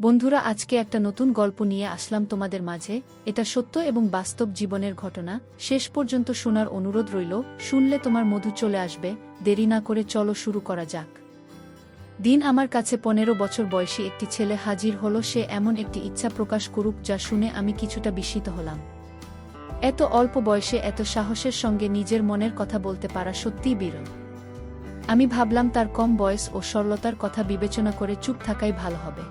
বন্ধুরা, আজকে একটা নতুন গল্প নিয়ে আসলাম তোমাদের মাঝে। এটা সত্য এবং বাস্তব জীবনের ঘটনা। শেষ পর্যন্ত শোনার অনুরোধ রইল। শুনলে তোমার মধু চলে আসবে। দেরি না করে চলো শুরু করা যাক। দিন আমার কাছে 15 বছর বয়সী একটি ছেলে হাজির হলো। সে এমন একটি ইচ্ছা প্রকাশ করুক যা শুনে আমি কিছুটা বিস্মিত হলাম। এত অল্প বয়সে এত সাহসের সঙ্গে নিজের মনের কথা বলতে পারা সত্যিই বিরল। আমি ভাবলাম তার কম বয়স ও সরলতার কথা বিবেচনা করে চুপ থাকাই ভালো হবে।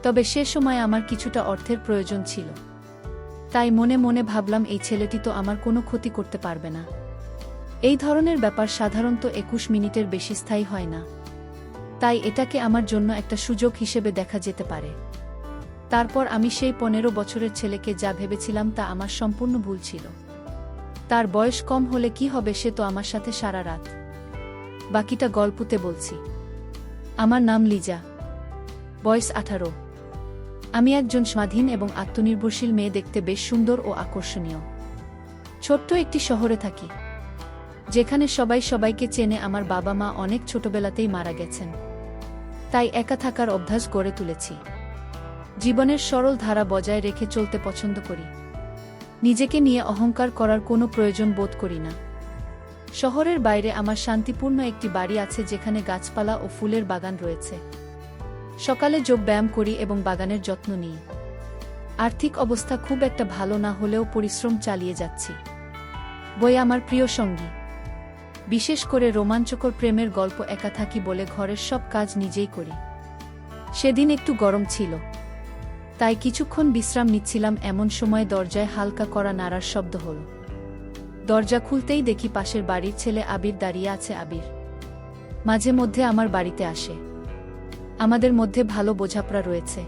তবে সে সময় আমার কিছুটা অর্থের প্রয়োজন ছিল। তাই মনে মনে ভাবলাম, এই ছেলেটি তো আমার কোনো ক্ষতি করতে পারবে না। এই ধরনের ব্যাপার সাধারণত 21 মিনিটের বেশি স্থায়ী হয় না। তাই এটাকে আমার জন্য একটা সুযোগ হিসেবে দেখা যেতে পারে। তারপর আমি সেই 15 বছরের ছেলেকে যা ভেবেছিলাম তা আমার সম্পূর্ণ ভুল ছিল। তার বয়স কম হলে কি হবে, সে তো আমার সাথে সারা রাত। বাকিটা গল্পতে বলছি। আমার নাম লিজা, বয়স 18। আমি একজন স্বাধীন এবং আত্মনির্ভরশীল মেয়ে, দেখতে বেশ সুন্দর ও আকর্ষণীয়। ছোট্ট একটি শহরে থাকি, যেখানে সবাই সবাইকে চেনে। আমার বাবা মা অনেক ছোটবেলাতেই মারা গেছেন, তাই একা থাকার অভ্যাস গড়ে তুলেছি। জীবনের সরল ধারা বজায় রেখে চলতে পছন্দ করি। নিজেকে নিয়ে অহংকার করার কোনো প্রয়োজন বোধ করি না। শহরের বাইরে আমার শান্তিপূর্ণ একটি বাড়ি আছে, যেখানে গাছপালা ও ফুলের বাগান রয়েছে। সকালে যোগ ব্যায়াম করি এবং বাগানের যত্ন নিই। আর্থিক অবস্থা খুব একটা ভালো না হলেও পরিশ্রম চালিয়ে যাচ্ছি। বই আমার প্রিয় সঙ্গী, বিশেষ করে রোমাঞ্চকর প্রেমের গল্প। একা থাকি বলে ঘরের সব কাজ নিজেই করি। সেদিন একটু গরম ছিল, তাই কিছুক্ষণ বিশ্রাম নিচ্ছিলাম। এমন সময় দরজায় হালকা করা নাড়ার শব্দ হল। দরজা খুলতেই দেখি পাশের বাড়ির ছেলে আবির দাঁড়িয়ে আছে। আবির মাঝে মধ্যে আমার বাড়িতে আসে। আমাদের মধ্যে ভালো বোঝাপড়া রয়েছে।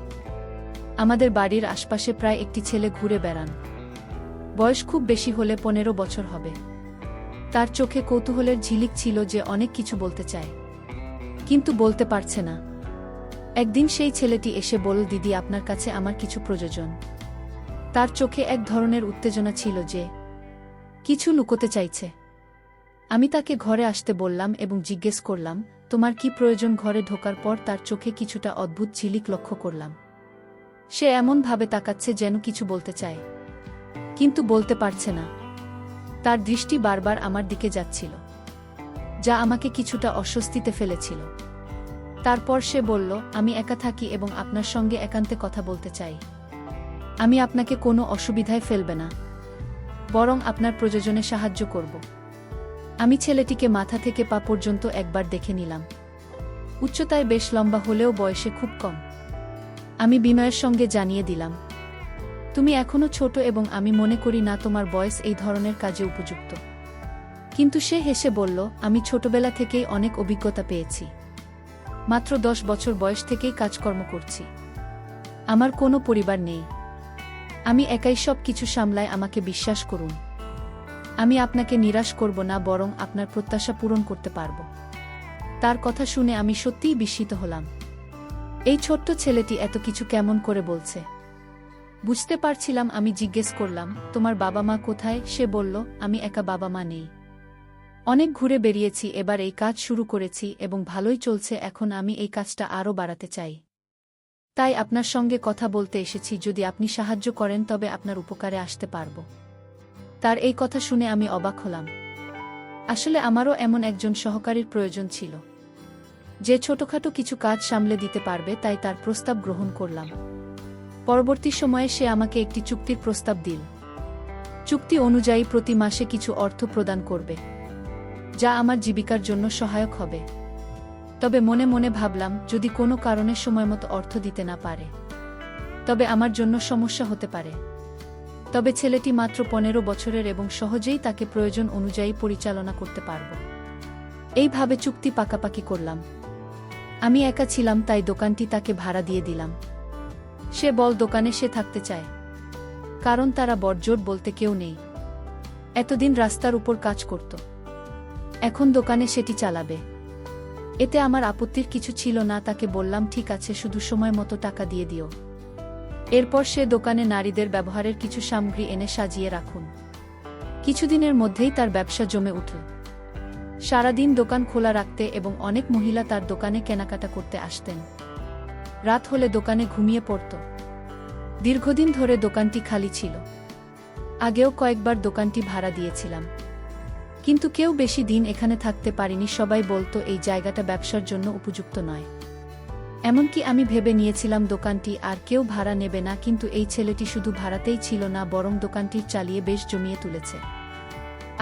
আমাদের বাড়ির আশপাশে প্রায় একটি ছেলে ঘুরে বেড়ান। বয়স খুব বেশি হলে 15 বছর হবে। তার চোখে কৌতূহলের ঝিলিক ছিল, যে অনেক কিছু বলতে চায় কিন্তু বলতে পারছে না। একদিন সেই ছেলেটি এসে বলল, দিদি, আপনার কাছে আমার কিছু প্রয়োজন। তার চোখে এক ধরনের উত্তেজনা ছিল, যে কিছু লুকোতে চাইছে। আমি তাকে ঘরে আসতে বললাম এবং জিজ্ঞেস করলাম, তোমার কি প্রয়োজন? ঘরে ঢোকার পর তার চোখে কিছুটা অদ্ভুত ঝিলিক লক্ষ্য করলাম। সে এমনভাবে তাকাচ্ছে যেন কিছু বলতে চায়, কিন্তু বলতে পারছে না। তার দৃষ্টি বারবার আমার দিকে যাচ্ছিল, যা আমাকে কিছুটা অস্বস্তিতে ফেলেছিল। তারপর সে বলল, আমি একা থাকি এবং আপনার সঙ্গে একান্তে কথা বলতে চাই। আমি আপনাকে কোনো অসুবিধায় ফেলবে না, বরং আপনার প্রয়োজনে সাহায্য করব। আমি ছেলেটিকে মাথা থেকে পা পর্যন্ত একবার দেখে নিলাম। উচ্চতায় বেশ লম্বা হলেও বয়সে খুব কম। আমি বিনয়ের সঙ্গে জানিয়ে দিলাম, তুমি এখনো ছোট এবং আমি মনে করি না তোমার বয়স এই ধরনের কাজে উপযুক্ত। কিন্তু সে হেসে বলল, আমি ছোটবেলা থেকেই অনেক অভিজ্ঞতা পেয়েছি। মাত্র 10 বছর বয়স থেকেই কাজকর্ম করছি। আমার কোনো পরিবার নেই। আমি একাই সব কিছু সামলাই। আমাকে বিশ্বাস করুন, আমি আপনাকে নিরাশ করব না, বরং আপনার প্রত্যাশা পূরণ করতে পারব। তার কথা শুনে আমি সত্যিই বিস্মিত হলাম। এই ছোট্ট ছেলেটি এত কিছু কেমন করে বলছে? বুঝতে পারছিলাম। আমি জিজ্ঞেস করলাম, তোমার বাবা মা কোথায়? সে বলল, আমি একা, বাবা মা নেই। অনেক ঘুরে বেরিয়েছি, এবার এই কাজ শুরু করেছি এবং ভালোই চলছে। এখন আমি এই কাজটা আরও বাড়াতে চাই। তাই আপনার সঙ্গে কথা বলতে এসেছি। যদি আপনি সাহায্য করেন তবে আপনার উপকারে আসতে পারব। তার এই কথা শুনে আমি অবাক হলাম। আসলে আমারও এমন একজন সহকারীর প্রয়োজন ছিল, যে ছোটখাটো কিছু কাজ সামলে দিতে পারবে। তাই তার প্রস্তাব গ্রহণ করলাম। পরবর্তী সময়ে সে আমাকে একটি চুক্তির প্রস্তাব দিল। চুক্তি অনুযায়ী প্রতি মাসে কিছু অর্থ প্রদান করবে, যা আমার জীবিকার জন্য সহায়ক হবে। তবে মনে মনে ভাবলাম, যদি কোনো কারণে সময়মতো অর্থ দিতে না পারে তবে আমার জন্য সমস্যা হতে পারে। তবে ছেলেটি মাত্র 15 বছরের এবং সহজেই তাকে প্রয়োজন অনুযায়ী পরিচালনা করতে পারব। এইভাবে চুক্তি পাকাপাকি করলাম। আমি একা ছিলাম, তাই দোকানটি তাকে ভাড়া দিয়ে দিলাম। সে বল দোকানে সে থাকতে চায়, কারণ তারা বড়জোর বলতে কেউ নেই। এতদিন রাস্তার উপর কাজ করত, এখন দোকানে সেটি চালাবে। এতে আমার আপত্তির কিছু ছিল না। তাকে বললাম, ঠিক আছে, শুধু সময় মতো টাকা দিয়ে দিও। এরপর সে দোকানে নারীদের ব্যবহারের কিছু সামগ্রী এনে সাজিয়ে রাখুন। কিছুদিনের মধ্যেই তার ব্যবসা জমে উঠল। সারাদিন দোকান খোলা রাখতে এবং অনেক মহিলা তার দোকানে কেনাকাটা করতে আসতেন। রাত হলে দোকানে ঘুমিয়ে পড়ত। দীর্ঘদিন ধরে দোকানটি খালি ছিল। আগেও কয়েকবার দোকানটি ভাড়া দিয়েছিলাম, কিন্তু কেউ বেশি দিন এখানে থাকতে পারেনি। সবাই বলতো এই জায়গাটা ব্যবসার জন্য উপযুক্ত নয়। এমনকি আমি ভেবে নিয়েছিলাম দোকানটি আর কেউ ভাড়া নেবে না, কিন্তু এই ছেলেটি শুধু ভাড়াতেই ছিল না, বরং দোকানটি চালিয়ে বেশ জমিয়ে তুলেছে।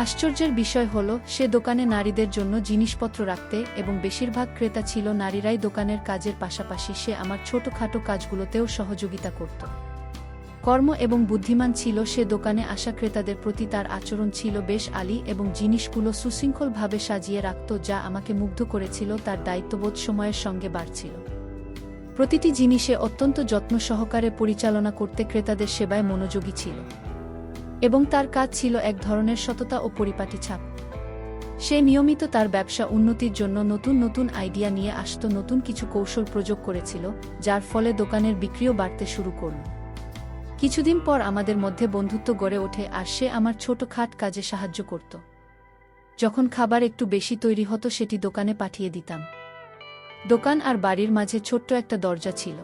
আশ্চর্যের বিষয় হল, সে দোকানে নারীদের জন্য জিনিসপত্র রাখতে এবং বেশিরভাগ ক্রেতা ছিল নারীরাই। দোকানের কাজের পাশাপাশি সে আমার ছোটখাটো কাজগুলোতেও সহযোগিতা করত। কর্ম এবং বুদ্ধিমান ছিল সে। দোকানে আসা ক্রেতাদের প্রতি তার আচরণ ছিল বেশ আলী এবং জিনিসগুলো সুশৃঙ্খলভাবে সাজিয়ে রাখত, যা আমাকে মুগ্ধ করেছিল। তার দায়িত্ববোধ সময়ের সঙ্গে বাড়ছিল। প্রতিটি জিনিসে অত্যন্ত যত্ন সহকারে পরিচালনা করতে ক্রেতাদের সেবায় মনোযোগী ছিল, এবং তার কাজ ছিল এক ধরনের সততা ও পরিপাটি ছাপ। সে নিয়মিত তার ব্যবসা উন্নতির জন্য নতুন নতুন আইডিয়া নিয়ে আসত, নতুন কিছু কৌশল প্রয়োগ করেছিল, যার ফলে দোকানের বিক্রিও বাড়তে শুরু করল। কিছুদিন পর আমাদের মধ্যে বন্ধুত্ব গড়ে ওঠে আর সে আমার ছোটখাট কাজে সাহায্য করত। যখন খাবার একটু বেশি তৈরি হতো সেটি দোকানে পাঠিয়ে দিতাম। দোকান আর বাড়ির মাঝে ছোট্ট একটা দরজা ছিল।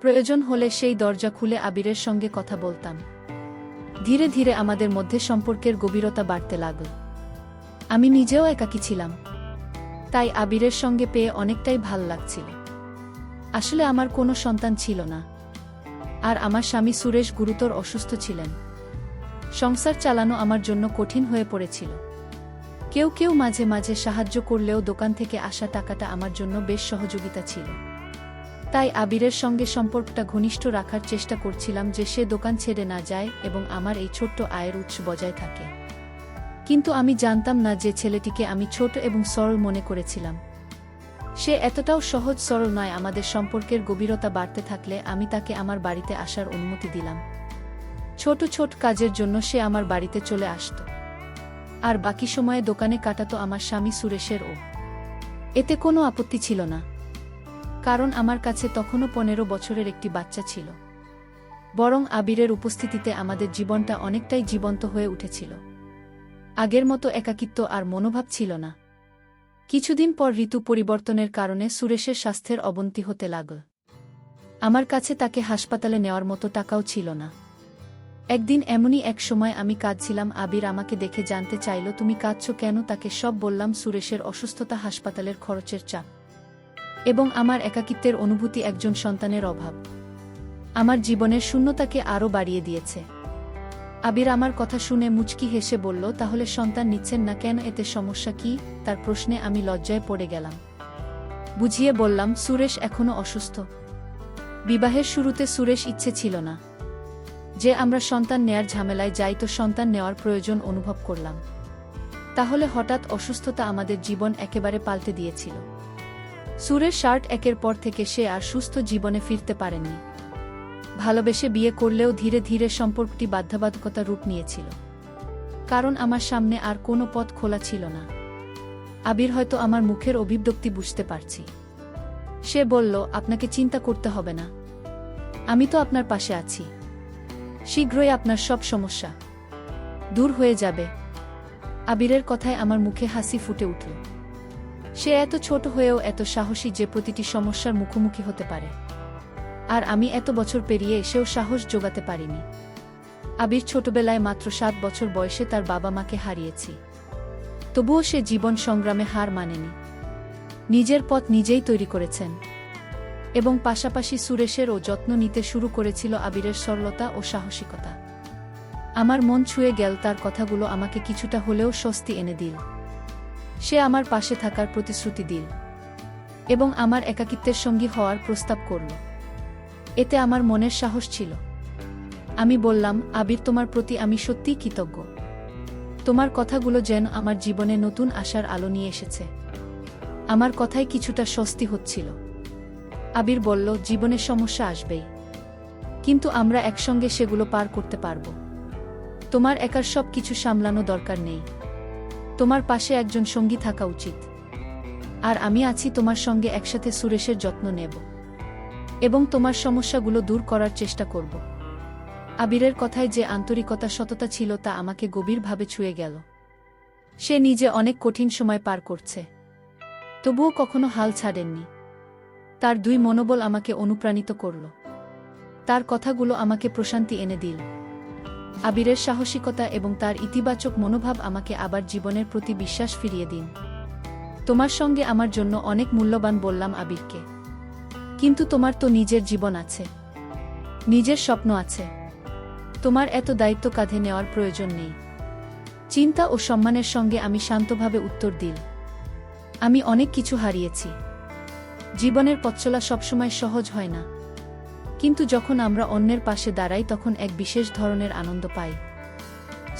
প্রয়োজন হলে সেই দরজা খুলে আবিরের সঙ্গে কথা বলতাম। ধীরে ধীরে আমাদের মধ্যে সম্পর্কের গভীরতা বাড়তে লাগল। আমি নিজেও একাকী ছিলাম, তাই আবিরের সঙ্গে পেয়ে অনেকটাই ভাল লাগছিল। আসলে আমার কোনো সন্তান ছিল না, আর আমার স্বামী সুরেশ গুরুতর অসুস্থ ছিলেন। সংসার চালানো আমার জন্য কঠিন হয়ে পড়েছিল। কেউ কেউ মাঝে মাঝে সাহায্য করলেও দোকান থেকে আসা টাকাটা আমার জন্য বেশ সহযোগিতা ছিল। তাই আবিরের সঙ্গে সম্পর্কটা ঘনিষ্ঠ রাখার চেষ্টা করছিলাম, যে সে দোকান ছেড়ে না যায় এবং আমার এই ছোট্ট আয়ের উৎস বজায় থাকে। কিন্তু আমি জানতাম না যে ছেলেটিকে আমি ছোট এবং সরল মনে করেছিলাম, সে এতটাও সহজ সরল নয়। আমাদের সম্পর্কের গভীরতা বাড়তে থাকলে আমি তাকে আমার বাড়িতে আসার অনুমতি দিলাম। ছোট ছোট কাজের জন্য সে আমার বাড়িতে চলে আসত, আর বাকি সময়ে দোকানে কাটাতো আমার স্বামী সুরেশের। এতে কোনো আপত্তি ছিল না, কারণ আমার কাছে তখনও 15 বছরের একটি বাচ্চা ছিল। বরং আবিরের উপস্থিতিতে আমাদের জীবনটা অনেকটাই জীবন্ত হয়ে উঠেছিল। আগের মতো একাকিত্ব আর মনোভাব ছিল না। কিছুদিন পর ঋতু পরিবর্তনের কারণে সুরেশের স্বাস্থ্যের অবনতি হতে লাগল। আমার কাছে তাকে হাসপাতালে নেওয়ার মতো টাকাও ছিল না। একদিন এমনই এক সময় আমি কাঁদছিলাম। আবির আমাকে দেখে জানতে চাইল, তুমি কাঁদছো কেন? তাকে সব বললাম, সুরেশের অসুস্থতা, হাসপাতালের খরচের চাপ এবং আমার একাকিত্বের অনুভূতি, একজন সন্তানের অভাব আমার জীবনের শূন্যতাকে আরও বাড়িয়ে দিয়েছে। আবির আমার কথা শুনে মুচকি হেসে বলল, তাহলে সন্তান নিচ্ছেন না কেন? এতে সমস্যা কি? তার প্রশ্নে আমি লজ্জায় পড়ে গেলাম। বুঝিয়ে বললাম, সুরেশ এখনো অসুস্থ। বিবাহের শুরুতে সুরেশ ইচ্ছে ছিল না যে আমরা সন্তান নেয়ার ঝামেলায় যাই, তো সন্তান নেওয়ার প্রয়োজন অনুভব করলাম। তাহলে হঠাৎ অসুস্থতা আমাদের জীবন একেবারে পাল্টে দিয়েছিল। সুরেশ একের পর থেকে সে আর সুস্থ জীবনে ফিরতে পারেনি। ভালোবেসে বিয়ে করলেও ধীরে ধীরে সম্পর্কটি বাধ্যবাধকতার রূপ নিয়েছিল, কারণ আমার সামনে আর কোনো পথ খোলা ছিল না। আবির হয়তো আমার মুখের অভিব্যক্তি বুঝতে পারছি। সে বলল, আপনাকে চিন্তা করতে হবে না, আমি তো আপনার পাশে আছি। শীঘ্রই আপনার সব সমস্যা দূর হয়ে যাবে। আবিরের কথায় আমার মুখে হাসি ফুটে উঠল। সে এত ছোট হয়েও এত সাহসী যে প্রতিটি সমস্যার মুখোমুখি হতে পারে, আর আমি এত বছর পেরিয়ে এসেও সাহস জোগাতে পারিনি। আবির ছোটবেলায় মাত্র 7 বছর বয়সে তার বাবা মাকে হারিয়েছি, তবুও সে জীবন সংগ্রামে হার মানেনি। নিজের পথ নিজেই তৈরি করেছেন, এবং পাশাপাশি সুরেশেরও যত্ন নিতে শুরু করেছিল। আবিরের সরলতা ও সাহসিকতা আমার মন ছুঁয়ে গেল। তার কথাগুলো আমাকে কিছুটা হলেও স্বস্তি এনে দিল। সে আমার পাশে থাকার প্রতিশ্রুতি দিল এবং আমার একাকিত্বের সঙ্গী হওয়ার প্রস্তাব করল। এতে আমার মনের সাহস ছিল। আমি বললাম, আবির, তোমার প্রতি আমি সত্যিই কৃতজ্ঞ। তোমার কথাগুলো যেন আমার জীবনে নতুন আশার আলো নিয়ে এসেছে। আমার কথায় কিছুটা স্বস্তি হচ্ছিল। আবির বলল, জীবনে সমস্যা আসবেই, কিন্তু আমরা একসঙ্গে সেগুলো পার করতে পারব। তোমার একার সব কিছু সামলানো দরকার নেই। তোমার পাশে একজন সঙ্গী থাকা উচিত, আর আমি আছি তোমার সঙ্গে। একসাথে সুরেশের যত্ন নেব এবং তোমার সমস্যাগুলো দূর করার চেষ্টা করব। আবিরের কথায় যে আন্তরিকতা, সততা ছিল, তা আমাকে গভীরভাবে ছুঁয়ে গেল। সে নিজে অনেক কঠিন সময় পার করছে, তবুও কখনো হাল ছাড়েননি। তার দুই মনোবল আমাকে অনুপ্রাণিত করল। তার কথাগুলো আমাকে প্রশান্তি এনে দিল। আবিরের সাহসিকতা এবং তার ইতিবাচক মনোভাব আমাকে আবার জীবনের প্রতি বিশ্বাস ফিরিয়ে দিন। তোমার সঙ্গে আমার জন্য অনেক মূল্যবান বললাম আবিরকে। কিন্তু তোমার তো নিজের জীবন আছে, নিজের স্বপ্ন আছে। তোমার এত দায়িত্ব কাঁধে নেওয়ার প্রয়োজন নেই। চিন্তা ও সম্মানের সঙ্গে আমি শান্তভাবে উত্তর দিল, আমি অনেক কিছু হারিয়েছি। জীবনের পথচলা সবসময় সহজ হয় না, কিন্তু যখন আমরা অন্যের পাশে দাঁড়াই তখন এক বিশেষ ধরনের আনন্দ পাই।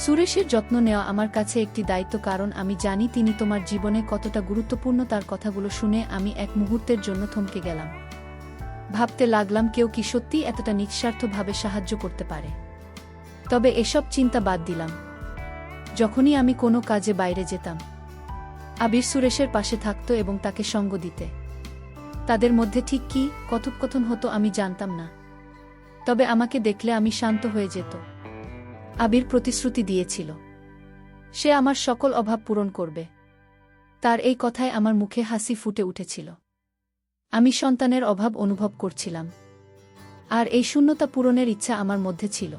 সুরেশের যত্ন নেওয়া আমার কাছে একটি দায়িত্ব, কারণ আমি জানি তিনি তোমার জীবনে কতটা গুরুত্বপূর্ণ। তার কথাগুলো শুনে আমি এক মুহূর্তের জন্য থমকে গেলাম। ভাবতে লাগলাম, কেউ কি সত্যি এতটা নিঃস্বার্থভাবে সাহায্য করতে পারে? তবে এসব চিন্তা বাদ দিলাম। যখনই আমি কোনো কাজে বাইরে যেতাম, আবির সুরেশের পাশে থাকত এবং তাকে সঙ্গ দিতে। তাদের মধ্যে ঠিক কী কথোপকথন হতো আমি জানতাম না, তবে আমাকে দেখলে আমি শান্ত হয়ে যেত। আবির প্রতিশ্রুতি দিয়েছিল, সে আমার সকল অভাব পূরণ করবে। তার এই কথায় আমার মুখে হাসি ফুটে উঠেছিল। আমি সন্তানের অভাব অনুভব করছিলাম, আর এই শূন্যতা পূরণের ইচ্ছা আমার মধ্যে ছিল।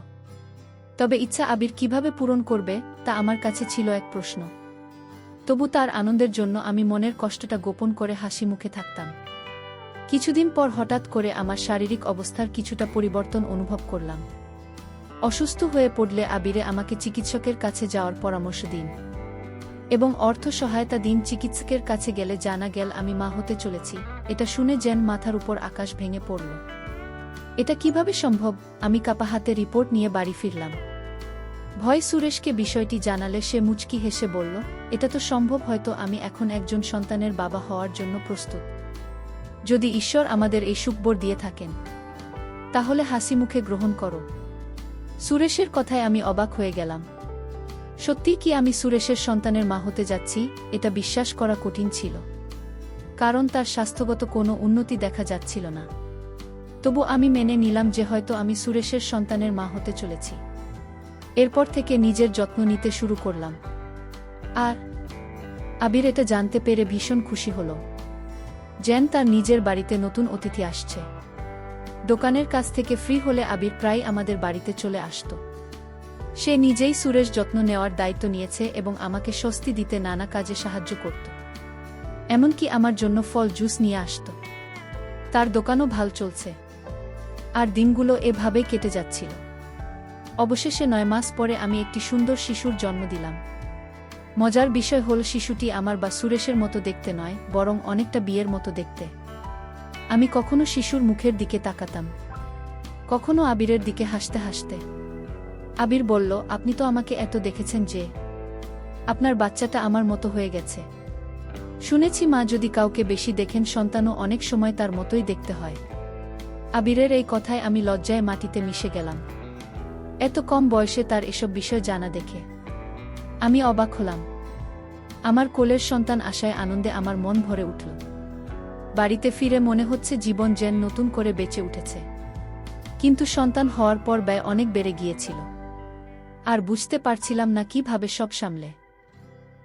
তবে ইচ্ছা আবির কিভাবে পূরণ করবে তা আমার কাছে ছিল এক প্রশ্ন। তবু তার আনন্দের জন্য আমি মনের কষ্টটা গোপন করে হাসি মুখে থাকতাম। কিছুদিন পর হঠাৎ করে আমার শারীরিক অবস্থার কিছুটা পরিবর্তন অনুভব করলাম। অসুস্থ হয়ে পড়লে আবিরে আমাকে চিকিৎসকের কাছে যাওয়ার পরামর্শ দিন এবং অর্থ সহায়তা দিন। চিকিৎসকের কাছে গেলে জানা গেল আমি মা হতে চলেছি। এটা শুনে যেন মাথার উপর আকাশ ভেঙে পড়ল। এটা কিভাবে সম্ভব? আমি কাঁপা হাতে রিপোর্ট নিয়ে বাড়ি ফিরলাম। ভয় সুরেশকে বিষয়টি জানালে সে মুচকি হেসে বলল, এটা তো সম্ভব, হয়তো আমি এখন একজন সন্তানের বাবা হওয়ার জন্য প্রস্তুত। যদি ঈশ্বর আমাদের এই সুখবর দিয়ে থাকেন, তাহলে হাসি মুখে গ্রহণ করো। সুরেশের কথায় আমি অবাক হয়ে গেলাম। সত্যি কি আমি সুরেশের সন্তানের মা হতে যাচ্ছি? এটা বিশ্বাস করা কঠিন ছিল, কারণ তার স্বাস্থ্যগত কোনো উন্নতি দেখা যাচ্ছিল না। তবু আমি মেনে নিলাম যে হয়তো আমি সুরেশের সন্তানের মা হতে চলেছি। এরপর থেকে নিজের যত্ন নিতে শুরু করলাম। আর আবির এটা জানতে পেরে ভীষণ খুশি হল, যেন তার নিজের বাড়িতে নতুন অতিথি আসছে। দোকানের কাছ থেকে ফ্রি হলে আবির প্রায় আমাদের বাড়িতে চলে আসত। সে নিজেই সুরেশ যত্ন নেওয়ার দায়িত্ব নিয়েছে এবং আমাকে স্বস্তি দিতে নানা কাজে সাহায্য করত। এমনকি আমার জন্য ফল জুস নিয়ে আসত। তার দোকানও ভাল চলছে, আর দিনগুলো এভাবেই কেটে যাচ্ছিল। অবশেষে 9 মাস পরে আমি একটি সুন্দর শিশুর জন্ম দিলাম। মজার বিষয় হল, শিশুটি আমার বা সুরেশের মতো দেখতে নয়, বরং অনেকটা বিয়ের মতো দেখতে। আমি কখনো শিশুর মুখের দিকে তাকাতাম, কখনো আবিরের দিকে হাসতে হাসতে। আবির বলল, আপনি তো আমাকে এত দেখেছেন যে আপনার বাচ্চাটা আমার মতো হয়ে গেছে। শুনেছি মা যদি কাউকে বেশি দেখেন, সন্তানও অনেক সময় তার মতোই দেখতে হয়। আবিরের এই কথায় আমি লজ্জায় মাটিতে মিশে গেলাম। এত কম বয়সে তার এসব বিষয় জানা দেখে আমি অবাক হলাম। আমার কোলের সন্তান আশায় আনন্দে আমার মন ভরে উঠল। বাড়িতে ফিরে মনে হচ্ছে জীবন যেন নতুন করে বেঁচে উঠেছে। কিন্তু সন্তান হওয়ার পর ব্যয় অনেক বেড়ে গিয়েছিল, আর বুঝতে পারছিলাম না কিভাবে সব সামলে।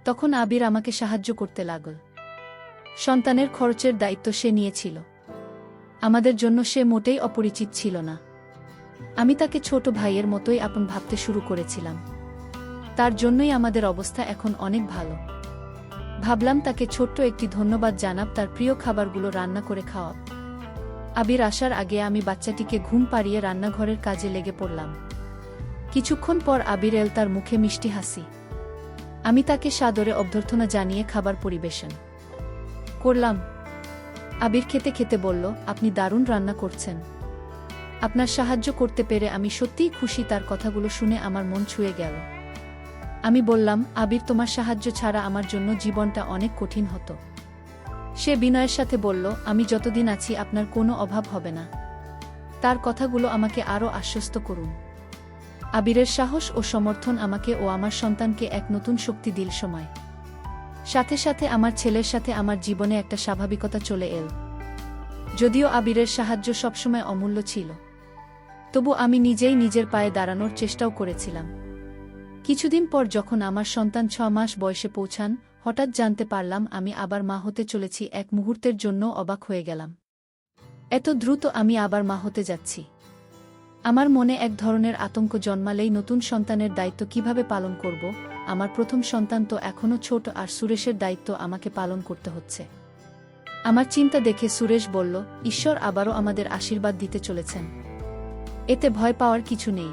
তখন আবির আমাকে সাহায্য করতে লাগল। সন্তানের খরচের দায়িত্ব সে নিয়েছিল। আমাদের জন্য সে মোটেই অপরিচিত ছিল না। আমি তাকে ছোট ভাইয়ের মতোই আপন ভাবতে শুরু করেছিলাম। তার জন্যই আমাদের অবস্থা এখন অনেক ভালো। ভাবলাম তাকে ছোট্ট একটি ধন্যবাদ জানাব, তার প্রিয় খাবারগুলো রান্না করে খাওয়াব। আবির আসার আগে আমি বাচ্চাটিকে ঘুম পাড়িয়ে রান্নাঘরের কাজে লেগে পড়লাম। কিছুক্ষণ পর আবির এল, তার মুখে মিষ্টি হাসি। আমি তাকে সাদরে অভ্যর্থনা জানিয়ে খাবার পরিবেশন করলাম। আবির খেতে খেতে বলল, আপনি দারুণ রান্না করছেন। আপনার সাহায্য করতে পেরে আমি সত্যিই খুশি। তার কথাগুলো শুনে আমার মন ছুঁয়ে গেল। আমি বললাম, আবির, তোমার সাহায্য ছাড়া আমার জন্য জীবনটা অনেক কঠিন হতো। সে বিনয়ের সাথে বলল, আমি যতদিন আছি আপনার কোনো অভাব হবে না। তার কথাগুলো আমাকে আরও আশ্বস্ত করুন। আবিরের সাহস ও সমর্থন আমাকে ও আমার সন্তানকে এক নতুন শক্তি দিল। সময় সাথে সাথে আমার ছেলের সাথে আমার জীবনে একটা স্বাভাবিকতা চলে এল। যদিও আবিরের সাহায্য সবসময় অমূল্য ছিল, তবু আমি নিজেই নিজের পায়ে দাঁড়ানোর চেষ্টাও করেছিলাম। কিছুদিন পর যখন আমার সন্তান 6 মাস বয়সে পৌঁছান, হঠাৎ জানতে পারলাম আমি আবার মা হতে চলেছি। এক মুহূর্তের জন্য অবাক হয়ে গেলাম। এত দ্রুত আমি আবার মা হতে যাচ্ছি। আমার মনে এক ধরনের আতঙ্ক জন্মালেই নতুন সন্তানের দায়িত্ব কিভাবে পালন করব। আমার প্রথম সন্তান তো এখনও ছোট, আর সুরেশের দায়িত্ব আমাকে পালন করতে হচ্ছে। আমার চিন্তা দেখে সুরেশ বলল, ঈশ্বর আবারও আমাদের আশীর্বাদ দিতে চলেছেন, এতে ভয় পাওয়ার কিছু নেই।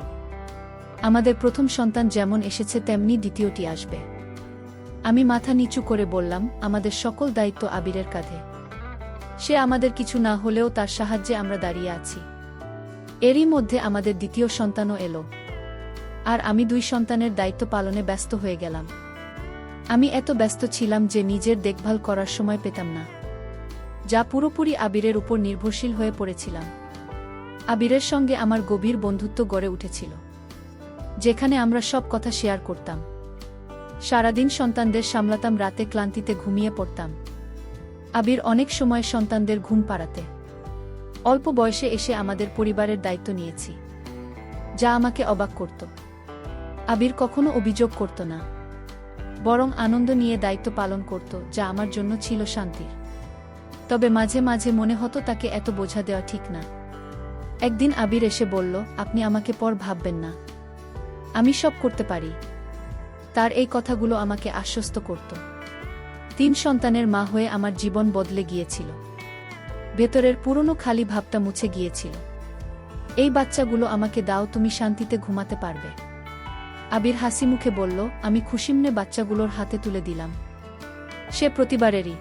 আমাদের প্রথম সন্তান যেমন এসেছে তেমনি দ্বিতীয়টি আসবে। আমি মাথা নিচু করে বললাম, আমাদের সকল দায়িত্ব আবিরের কাঁধে। সে আমাদের কিছু না হলেও তার সাহায্যে আমরা দাঁড়িয়ে আছি। এরই মধ্যে আমাদের দ্বিতীয় সন্তানও এলো, আর আমি 2 সন্তানের দায়িত্ব পালনে ব্যস্ত হয়ে গেলাম। আমি এত ব্যস্ত ছিলাম যে নিজের দেখভাল করার সময় পেতাম না, যা পুরোপুরি আবিরের উপর নির্ভরশীল হয়ে পড়েছিলাম। আবিরের সঙ্গে আমার গভীর বন্ধুত্ব গড়ে উঠেছিল, যেখানে আমরা সব কথা শেয়ার করতাম। সারাদিন সন্তানদের সামলাতাম, রাতে ক্লান্তিতে ঘুমিয়ে পড়তাম। আবির অনেক সময় সন্তানদের ঘুম পাড়াতে অল্প বয়সে এসে আমাদের পরিবারের দায়িত্ব নিয়েছি, যা আমাকে অবাক করত। আবির কখনো অভিযোগ করত না, বরং আনন্দ নিয়ে দায়িত্ব পালন করত, যা আমার জন্য ছিল শান্তির। তবে মাঝে মাঝে মনে হতো তাকে এত বোঝা দেওয়া ঠিক না। একদিন আবির এসে বলল, আপনি আমাকে পর ভাববেন না, আমি সব করতে পারি। তার এই কথাগুলো আমাকে আশ্বস্ত করত। 3 সন্তানের মা হয়ে আমার জীবন বদলে গিয়েছিল। ভেতরের পুরনো খালি ভাবটা মুছে গিয়েছিল। এই বাচ্চাগুলো আমাকে দাও, তুমি শান্তিতে ঘুমাতে পারবে। আবির হাসি মুখে বলল, আমি খুশিমনে বাচ্চাগুলোর হাতে তুলে দিলাম। সে প্রতিবারেরই